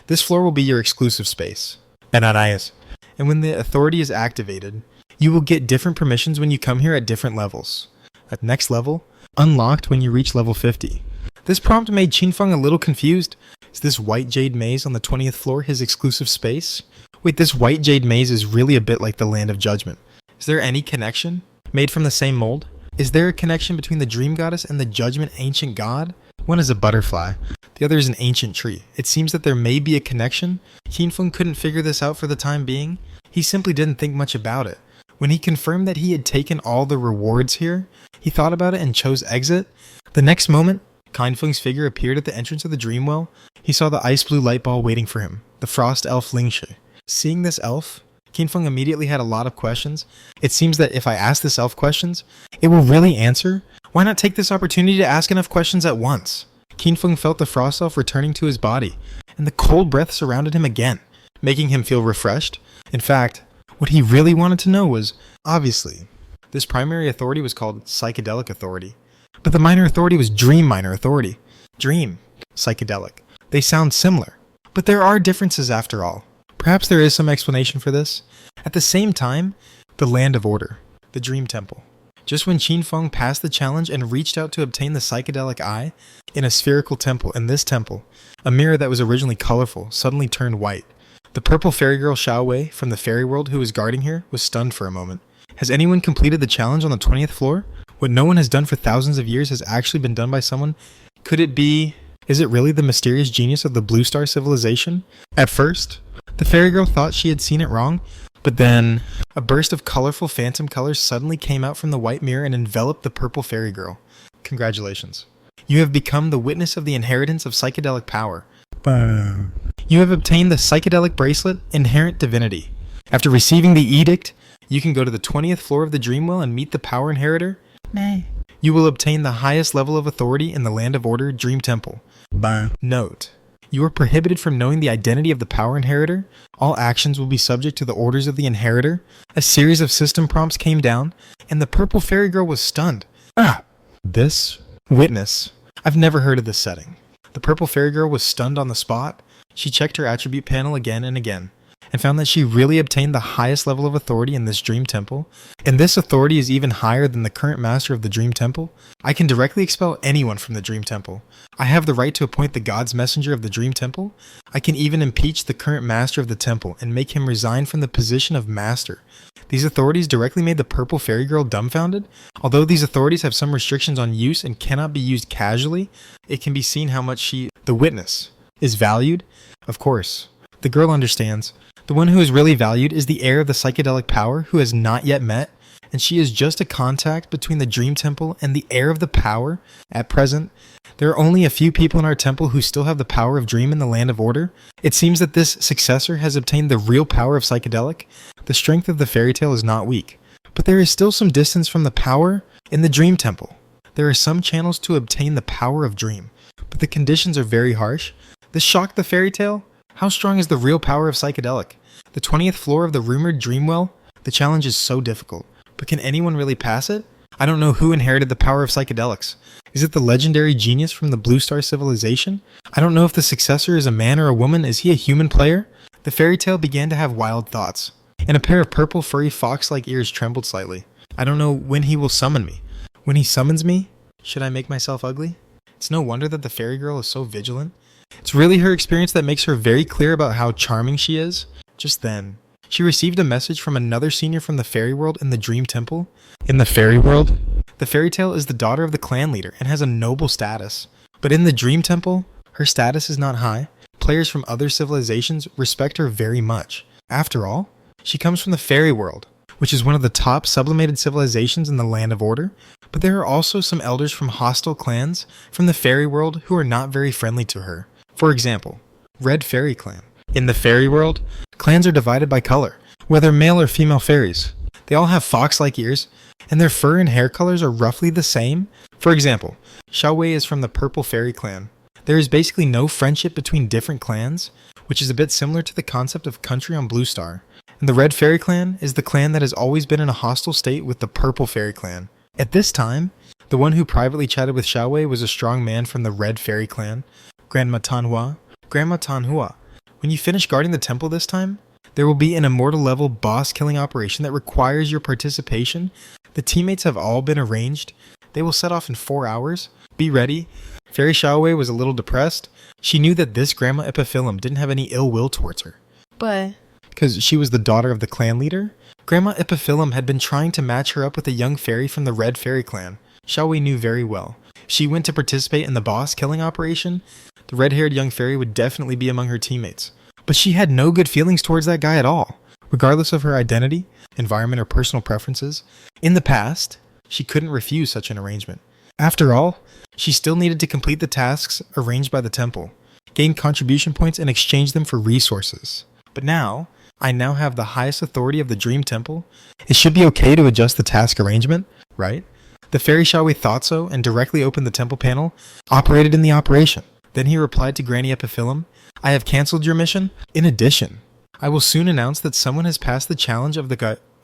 This floor will be your exclusive space. And when the authority is activated, you will get different permissions when you come here at different levels. At next level, unlocked when you reach level 50. This prompt made Qinfeng a little confused. Is this white jade maze on the 20th floor his exclusive space? Wait, this white jade maze is really a bit like the Land of Judgment. Is there any connection? Made from the same mold? Is there a connection between the Dream Goddess and the Judgment Ancient God? One is a butterfly, the other is an ancient tree. It seems that there may be a connection. Qinfeng couldn't figure this out for the time being. He simply didn't think much about it. When he confirmed that he had taken all the rewards here, he thought about it and chose exit. The next moment, Qinfeng's figure appeared at the entrance of the Dreamwell. He saw the ice blue light ball waiting for him, the frost elf Lingshi. Seeing this elf, Qinfeng immediately had a lot of questions. It seems that if I ask this elf questions, it will really answer. Why not take this opportunity to ask enough questions at once? Qinfeng felt the frost elf returning to his body, and the cold breath surrounded him again, making him feel refreshed. In fact, what he really wanted to know was, obviously, this primary authority was called Psychedelic Authority, but the minor authority was Dream Minor Authority. Dream, psychedelic. They sound similar, but there are differences after all. Perhaps there is some explanation for this. At the same time, the Land of Order, the Dream Temple. Just when Qinfeng passed the challenge and reached out to obtain the psychedelic eye, in a spherical temple, in this temple, a mirror that was originally colorful suddenly turned white. The purple fairy girl Xiaowei from the fairy world who was guarding here was stunned for a moment. Has anyone completed the challenge on the 20th floor? What no one has done for thousands of years has actually been done by someone. Could it be... Is it really the mysterious genius of the Blue Star civilization? At first, the fairy girl thought she had seen it wrong, but then a burst of colorful phantom colors suddenly came out from the white mirror and enveloped the purple fairy girl. Congratulations. You have become the witness of the inheritance of psychedelic power. You have obtained the psychedelic bracelet Inherent Divinity. After receiving the edict, you can go to the 20th floor of the Dreamwell and meet the power inheritor. You will obtain the highest level of authority in the Land of Order Dream Temple. Note: you are prohibited from knowing the identity of the power inheritor. All actions will be subject to the orders of the inheritor. A series of system prompts came down, and the purple fairy girl was stunned. This witness. I've never heard of this setting. The purple fairy girl was stunned on the spot. She checked her attribute panel again and again, and found that she really obtained the highest level of authority in this Dream Temple. And this authority is even higher than the current master of the Dream Temple. I can directly expel anyone from the Dream Temple. I have the right to appoint the God's messenger of the Dream Temple. I can even impeach the current master of the temple and make him resign from the position of master. These authorities directly made the purple fairy girl dumbfounded. Although these authorities have some restrictions on use and cannot be used casually, it can be seen how much she, the witness, is valued. Of course, the girl understands. The one who is really valued is the heir of the psychedelic power who has not yet met, and she is just a contact between the Dream Temple and the heir of the power. At present, there are only a few people in our temple who still have the power of Dream in the Land of Order. It seems that this successor has obtained the real power of psychedelic. The strength of the fairy tale is not weak, but there is still some distance from the power in the Dream Temple. There are some channels to obtain the power of Dream, but the conditions are very harsh. This shocked the fairy tale. How strong is the real power of psychedelic? The 20th floor of the rumored Dreamwell? The challenge is so difficult, but can anyone really pass it? I don't know who inherited the power of psychedelics. Is it the legendary genius from the Blue Star civilization? I don't know if the successor is a man or a woman. Is he a human player? The fairy tale began to have wild thoughts, and a pair of purple furry fox-like ears trembled slightly. I don't know when he will summon me. When he summons me, should I make myself ugly? It's no wonder that the fairy girl is so vigilant. It's really her experience that makes her very clear about how charming she is. Just then, She received a message from another senior from the fairy world in the Dream Temple. In the fairy world, the fairy tale is the daughter of the clan leader and has a noble status. But in the Dream Temple, her status is not high. Players from other civilizations respect her very much. After all, she comes from the fairy world, which is one of the top sublimated civilizations in the Land of Order, but there are also some elders from hostile clans from the fairy world who are not very friendly to her. For example, Red Fairy Clan. In the fairy world, clans are divided by color, whether male or female fairies. They all have fox-like ears, and their fur and hair colors are roughly the same. For example, Xiaowei is from the Purple Fairy Clan. There is basically no friendship between different clans, which is a bit similar to the concept of country on Blue Star. And the Red Fairy Clan is the clan that has always been in a hostile state with the Purple Fairy Clan. At this time, the one who privately chatted with Xiaowei was a strong man from the Red Fairy Clan, Grandma Tanhua. Grandma Tanhua, when you finish guarding the temple this time, there will be an immortal level boss killing operation that requires your participation. The teammates have all been arranged. They will set off in 4 hours. Be ready. Fairy Xiaowei was a little depressed. She knew that this Grandma Epiphyllum didn't have any ill will towards her. But because she was the daughter of the clan leader, Grandma Epiphyllum had been trying to match her up with a young fairy from the Red Fairy Clan. Xiaowei knew very well. She went to participate in the boss killing operation. The red-haired young fairy would definitely be among her teammates. But she had no good feelings towards that guy at all, regardless of her identity, environment, or personal preferences. In the past, she couldn't refuse such an arrangement. After all, she still needed to complete the tasks arranged by the temple, gain contribution points, and exchange them for resources. But now, I now have the highest authority of the Dream Temple. It should be okay to adjust the task arrangement, right? The fairy Xiaowei thought so and directly opened the temple panel, operated in the operation. Then he replied to Granny Epiphyllum, I have cancelled your mission. In addition, I will soon announce that someone has passed the challenge of the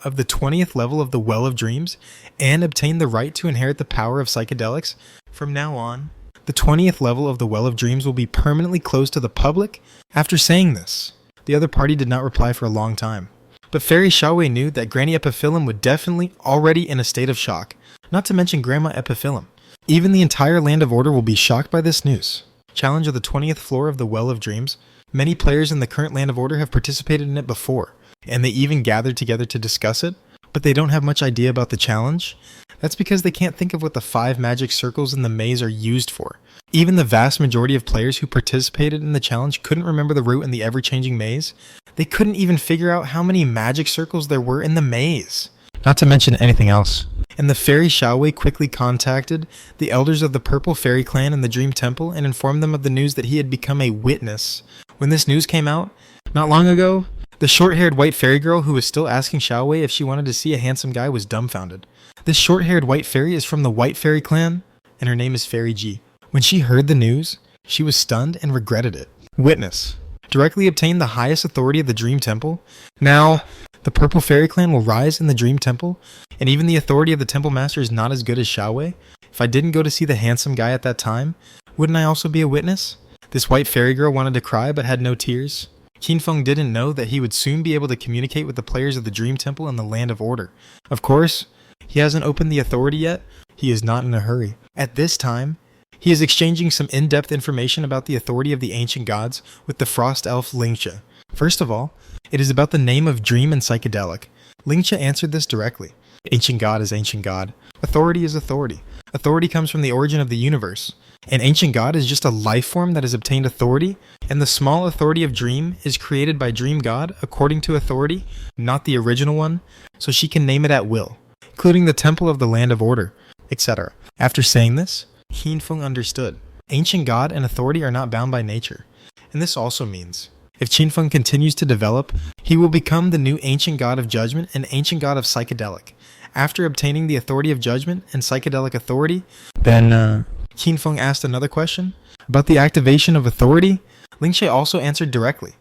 20th level of the Well of Dreams and obtained the right to inherit the power of psychedelics. From now on, the 20th level of the Well of Dreams will be permanently closed to the public. After saying this, the other party did not reply for a long time. But Fairy Xiaowei knew that Granny Epiphyllum would definitely already in a state of shock, not to mention Grandma Epiphyllum. Even the entire Land of Order will be shocked by this news. Challenge of the 20th floor of the Well of Dreams. Many players in the current Land of Order have participated in it before, and they even gathered together to discuss it, but they don't have much idea about the challenge. That's because they can't think of what the 5 magic circles in the maze are used for. Even the vast majority of players who participated in the challenge couldn't remember the route in the ever-changing maze. They couldn't even figure out how many magic circles there were in the maze. Not to mention anything else. And the Fairy Xiaowei quickly contacted the elders of the Purple Fairy Clan in the Dream Temple and informed them of the news that he had become a witness. When this news came out, not long ago, the short-haired white fairy girl who was still asking Xiaowei if she wanted to see a handsome guy was dumbfounded. This short-haired white fairy is from the White Fairy Clan, and her name is Fairy G. When she heard the news, she was stunned and regretted it. Witness. Directly obtained the highest authority of the Dream Temple. Now, the Purple Fairy Clan will rise in the Dream Temple, and even the authority of the Temple Master is not as good as Xiaowei. If I didn't go to see the handsome guy at that time, wouldn't I also be a witness? This white fairy girl wanted to cry but had no tears. Qinfeng didn't know that he would soon be able to communicate with the players of the Dream Temple and the Land of Order. Of course, he hasn't opened the authority yet. He is not in a hurry. At this time, he is exchanging some in-depth information about the authority of the ancient gods with the frost elf Lingxia. First of all, it is about the name of dream and psychedelic. Lingxia answered this directly. Ancient god is ancient god. Authority is authority. Authority comes from the origin of the universe. An ancient god is just a life form that has obtained authority, and the small authority of dream is created by dream god according to authority, not the original one, so she can name it at will, including the temple of the Land of Order, etc. After saying this, Qinfeng understood. Ancient god and authority are not bound by nature. And this also means, if Qinfeng continues to develop, he will become the new ancient god of judgment and ancient god of psychedelic. After obtaining the authority of judgment and psychedelic authority, then Qinfeng asked another question about the activation of authority. Lingxia also answered directly.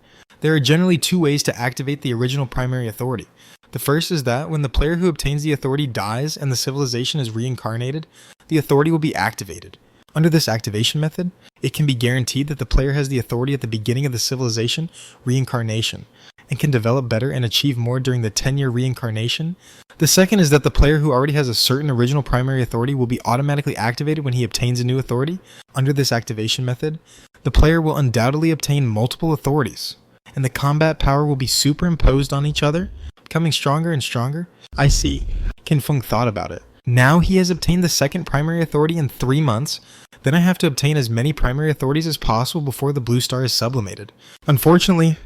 There are generally 2 ways to activate the original primary authority. The first is that when the player who obtains the authority dies and the civilization is reincarnated, the authority will be activated. Under this activation method, it can be guaranteed that the player has the authority at the beginning of the civilization reincarnation and can develop better and achieve more during the 10-year reincarnation. The second is that the player who already has a certain original primary authority will be automatically activated when he obtains a new authority. Under this activation method, the player will undoubtedly obtain multiple authorities. and the combat power will be superimposed on each other, becoming stronger and stronger? I see. Qin Feng thought about it. Now he has obtained the second primary authority in 3 months. Then I have to obtain as many primary authorities as possible before the blue star is sublimated. Unfortunately,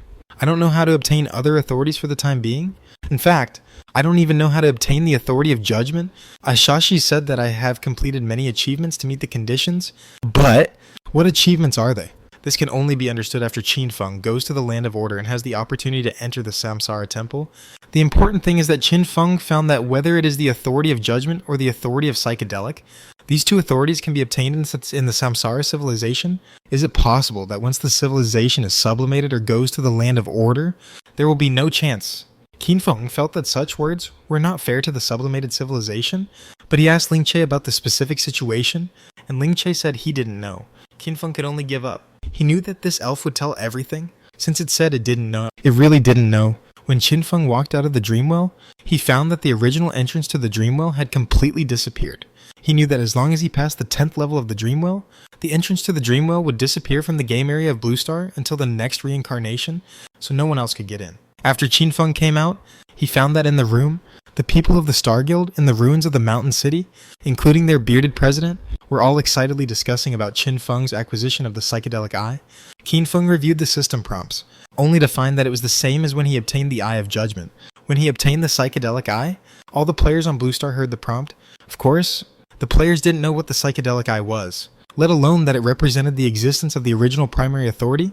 I don't know how to obtain other authorities for the time being. In fact, I don't even know how to obtain the authority of judgment. Ashashi said that I have completed many achievements to meet the conditions, but what achievements are they? This can only be understood after Qin Feng goes to the Land of Order and has the opportunity to enter the Samsara Temple. The important thing is that Qin Feng found that whether it is the authority of judgment or the authority of psychedelic, these two authorities can be obtained in the Samsara civilization. Is it possible that once the civilization is sublimated or goes to the Land of Order, there will be no chance? Qin Feng felt that such words were not fair to the sublimated civilization, but he asked Ling Che about the specific situation, and Ling Che said he didn't know. Qin Feng could only give up. He knew that this elf would tell everything, since it said it didn't know. It really didn't know. When Qin Feng walked out of the Dreamwell, he found that the original entrance to the Dreamwell had completely disappeared. He knew that as long as he passed the 10th level of the Dreamwell, the entrance to the Dreamwell would disappear from the game area of Blue Star until the next reincarnation, so no one else could get in. After Qin Feng came out, he found that in the room, the people of the Star Guild in the ruins of the Mountain City, including their bearded president, were all excitedly discussing about Qin Feng's acquisition of the psychedelic eye. Qin Feng reviewed the system prompts, only to find that it was the same as when he obtained the Eye of Judgment. When he obtained the psychedelic eye, all the players on Blue Star heard the prompt. Of course, the players didn't know what the psychedelic eye was, let alone that it represented the existence of the original primary authority,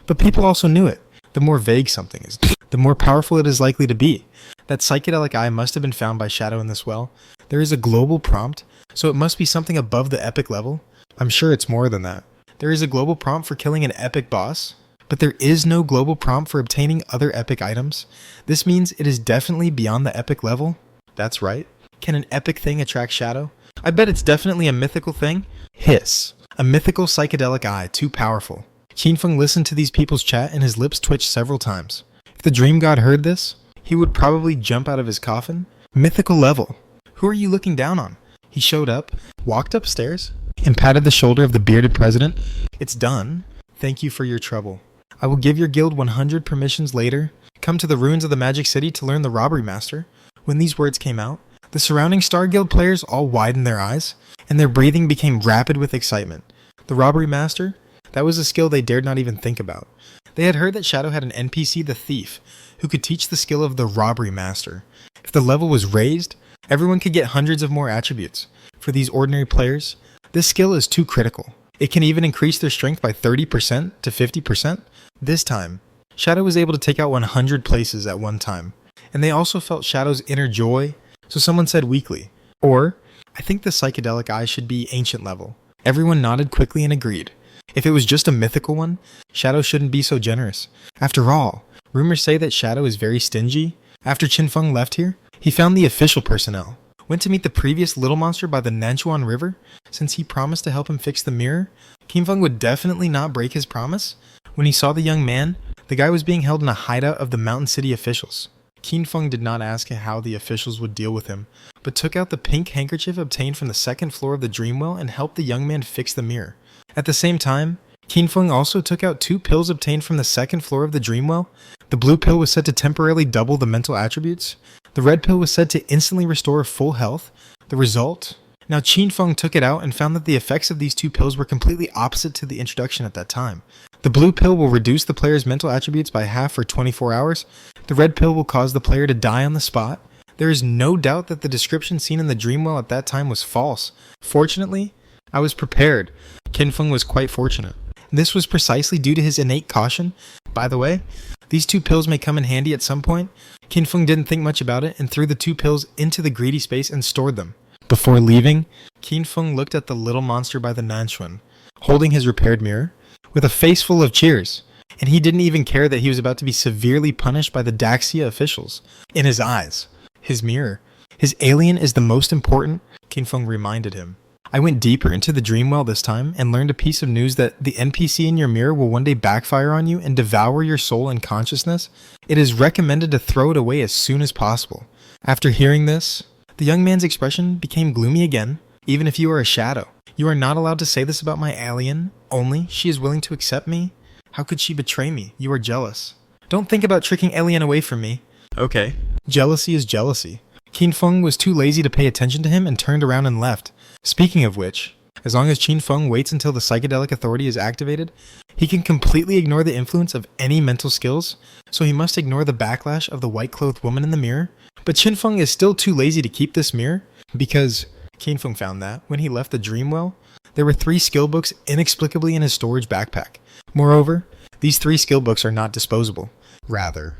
but people also knew it. The more vague something is, the more powerful it is likely to be. That psychedelic eye must have been found by Shadow in this well. There is a global prompt, so it must be something above the epic level. I'm sure it's more than that. There is a global prompt for killing an epic boss, but there is no global prompt for obtaining other epic items. This means it is definitely beyond the epic level. That's right. Can an epic thing attract Shadow? I bet it's definitely a mythical thing. Hiss. A mythical psychedelic eye, too powerful. Qin Feng listened to these people's chat and his lips twitched several times. If the Dream God heard this, he would probably jump out of his coffin. Mythical level. Who are you looking down on? He showed up, walked upstairs, and patted the shoulder of the bearded president. It's done. Thank you for your trouble. I will give your guild 100 permissions later. Come to the ruins of the Magic City to learn the Robbery Master. When these words came out, the surrounding Star Guild players all widened their eyes, and their breathing became rapid with excitement. The Robbery Master? That was a skill they dared not even think about. They had heard that Shadow had an NPC, the Thief, who could teach the skill of the Robbery Master. If the level was raised, everyone could get hundreds of more attributes. For these ordinary players, this skill is too critical. It can even increase their strength by 30% to 50%. This time, Shadow was able to take out 100 places at one time. And they also felt Shadow's inner joy, so someone said weakly, or, I think the psychedelic eye should be ancient level. Everyone nodded quickly and agreed. If it was just a mythical one, Shadow shouldn't be so generous. After all, rumors say that Shadow is very stingy. After Qin Feng left here, he found the official personnel. Went to meet the previous little monster by the Nanchuan River. Since he promised to help him fix the mirror, Qin Feng would definitely not break his promise. When he saw the young man, the guy was being held in a hideout of the Mountain City officials. Qin Feng did not ask how the officials would deal with him, but took out the pink handkerchief obtained from the second floor of the Dreamwell and helped the young man fix the mirror. At the same time, Qin Feng also took out 2 pills obtained from the second floor of the Dreamwell. The blue pill was said to temporarily double the mental attributes. The red pill was said to instantly restore full health. The result? Now Qin Feng took it out and found that the effects of these 2 pills were completely opposite to the introduction at that time. The blue pill will reduce the player's mental attributes by half for 24 hours. The red pill will cause the player to die on the spot. There is no doubt that the description seen in the Dreamwell at that time was false. Fortunately, I was prepared. Qin Feng was quite fortunate. This was precisely due to his innate caution. By the way, these 2 pills may come in handy at some point. Qin Feng didn't think much about it and threw the 2 pills into the greedy space and stored them. Before leaving, Qin Feng looked at the little monster by the Nanchuan, holding his repaired mirror, with a face full of cheers, and he didn't even care that he was about to be severely punished by the Daxia officials. In his eyes, his mirror, his alien is the most important, Qin Feng reminded him. I went deeper into the Dreamwell this time and learned a piece of news that the NPC in your mirror will one day backfire on you and devour your soul and consciousness. It is recommended to throw it away as soon as possible. After hearing this, the young man's expression became gloomy again. Even if you are a shadow, you are not allowed to say this about my alien, only she is willing to accept me. How could she betray me? You are jealous. Don't think about tricking Elian away from me. Okay. Jealousy is jealousy. Qin Feng was too lazy to pay attention to him and turned around and left. Speaking of which, as long as Qin Feng waits until the psychedelic authority is activated, he can completely ignore the influence of any mental skills, so he must ignore the backlash of the white-clothed woman in the mirror. But Qin Feng is still too lazy to keep this mirror, because Qin Feng found that, when he left the dream well, there were 3 skill books inexplicably in his storage backpack. Moreover, these 3 skill books are not disposable. Rather,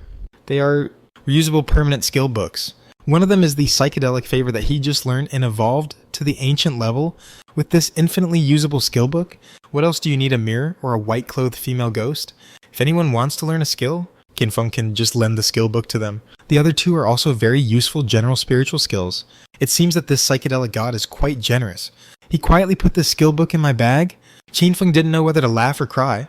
they are reusable permanent skill books. One of them is the psychedelic favor that he just learned and evolved to the ancient level with this infinitely usable skill book. What else do you need a mirror or a white-clothed female ghost? If anyone wants to learn a skill, Qin Feng can just lend the skill book to them. The other 2 are also very useful general spiritual skills. It seems that this psychedelic god is quite generous. He quietly put this skill book in my bag. Qin Feng didn't know whether to laugh or cry.